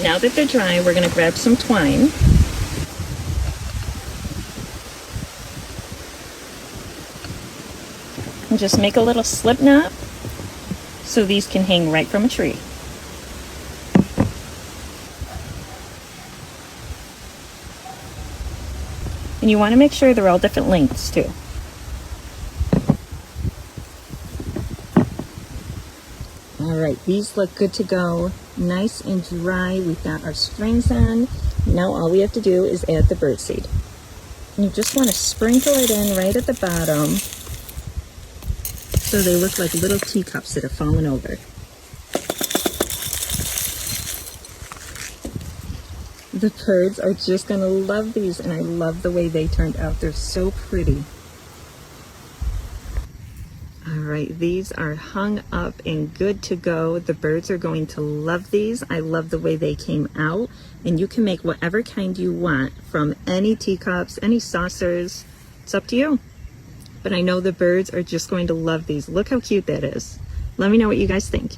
Now that they're dry, we're going to grab some twine. And just make a little slip knot so these can hang right from a tree. And you want to make sure they're all different lengths too. All right, these look good to go. Nice and dry. We've got our strings on. Now all we have to do is add the birdseed. And you just want to sprinkle it in right at the bottom so they look like little teacups that have fallen over. The birds are just going to love these, and I love the way they turned out. They're so pretty. All right, these are hung up and good to go. The birds are going to love these. I love the way they came out, and you can make whatever kind you want from any teacups, any saucers. It's up to you. But I know the birds are just going to love these. Look how cute that is. Let me know what you guys think.